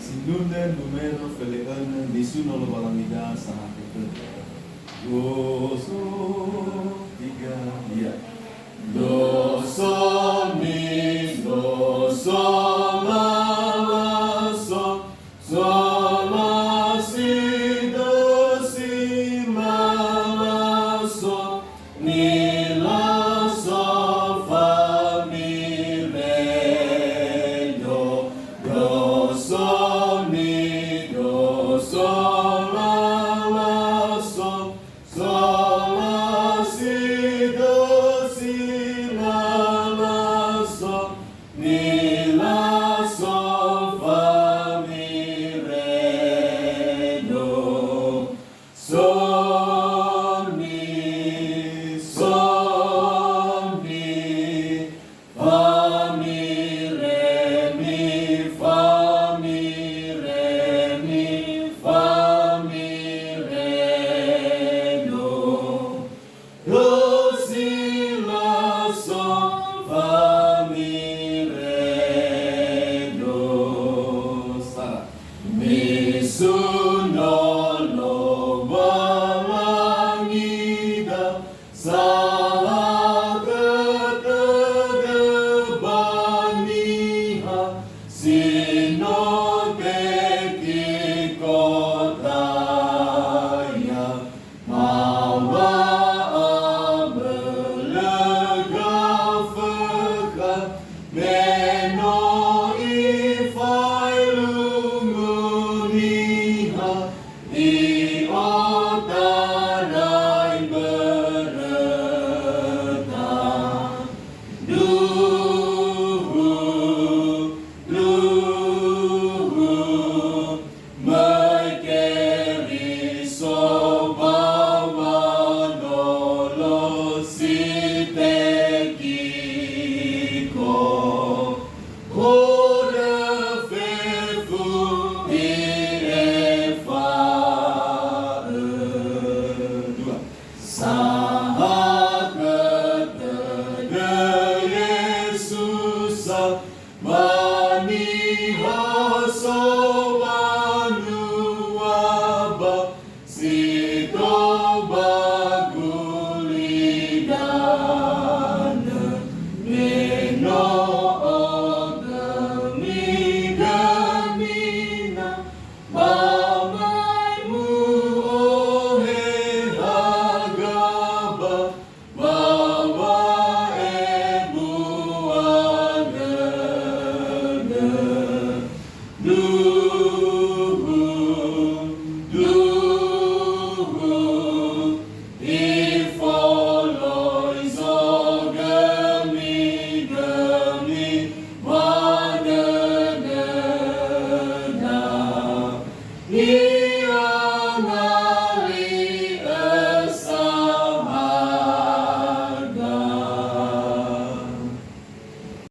Sinundan numero felekan di suno lo balamida sangat itu. Do so tiga ya. Do so mi la so la si do si la so mi la so fa mi re do so mi do so la so la si do si la so mi la so fa mi re do so mi fa mi re mi fa mi re mi fa mi re do si la so fa mi re do sa mi su no lo balangida sa Sino te kotaya mawa abelega feka meno ifai lunguniha di otarai bereta Do